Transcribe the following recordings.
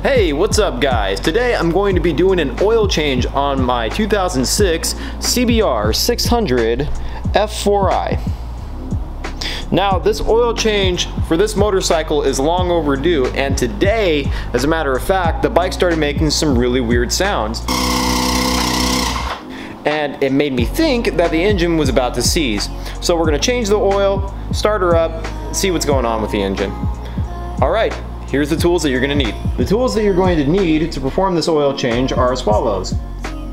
Hey, what's up guys? Today I'm going to be doing an oil change on my 2006 CBR 600 F4i. Now this oil change for this motorcycle is long overdue, and today, as a matter of fact, the bike started making some really weird sounds. And it made me think that the engine was about to seize. So we're going to change the oil, start her up, see what's going on with the engine. Alright. Here's the tools that you're going to need. The tools that you're going to need to perform this oil change are as follows: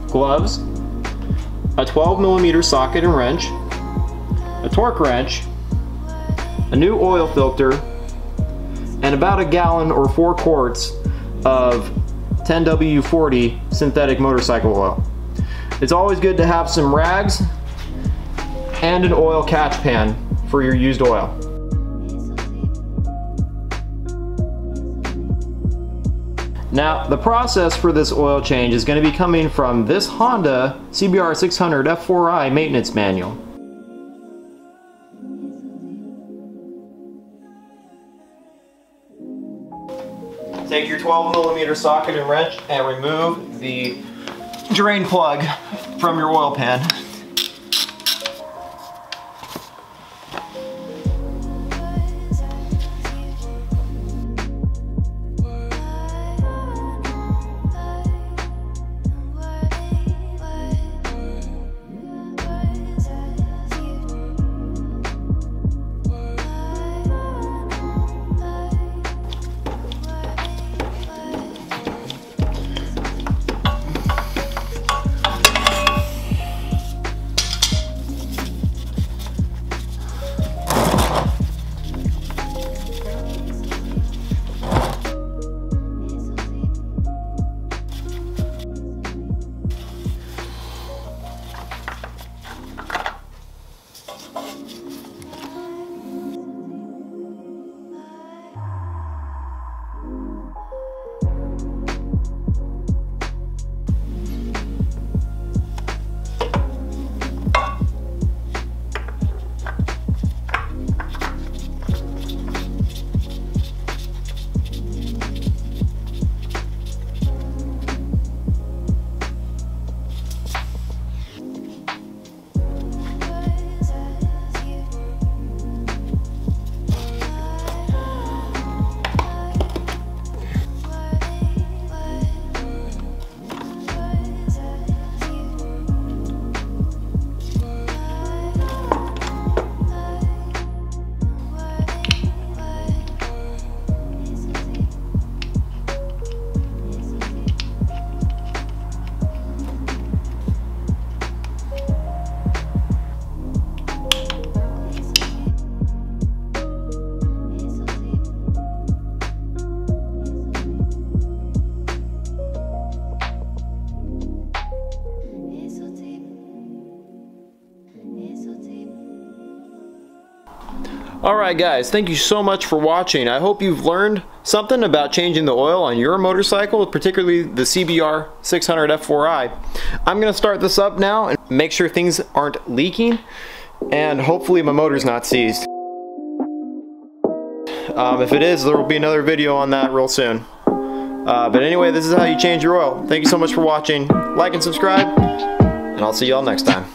gloves, a 12mm socket and wrench, a torque wrench, a new oil filter, and about a gallon or 4 quarts of 10W40 synthetic motorcycle oil. It's always good to have some rags and an oil catch pan for your used oil. Now, the process for this oil change is going to be coming from this Honda CBR 600 F4i maintenance manual. Take your 12mm socket and wrench and remove the drain plug from your oil pan. Alright guys, thank you so much for watching. I hope you've learned something about changing the oil on your motorcycle, particularly the CBR 600 F4i. I'm going to start this up now and make sure things aren't leaking, and hopefully my motor's not seized. If it is, there will be another video on that real soon. But anyway, this is how you change your oil. Thank you so much for watching. Like and subscribe, and I'll see y'all next time.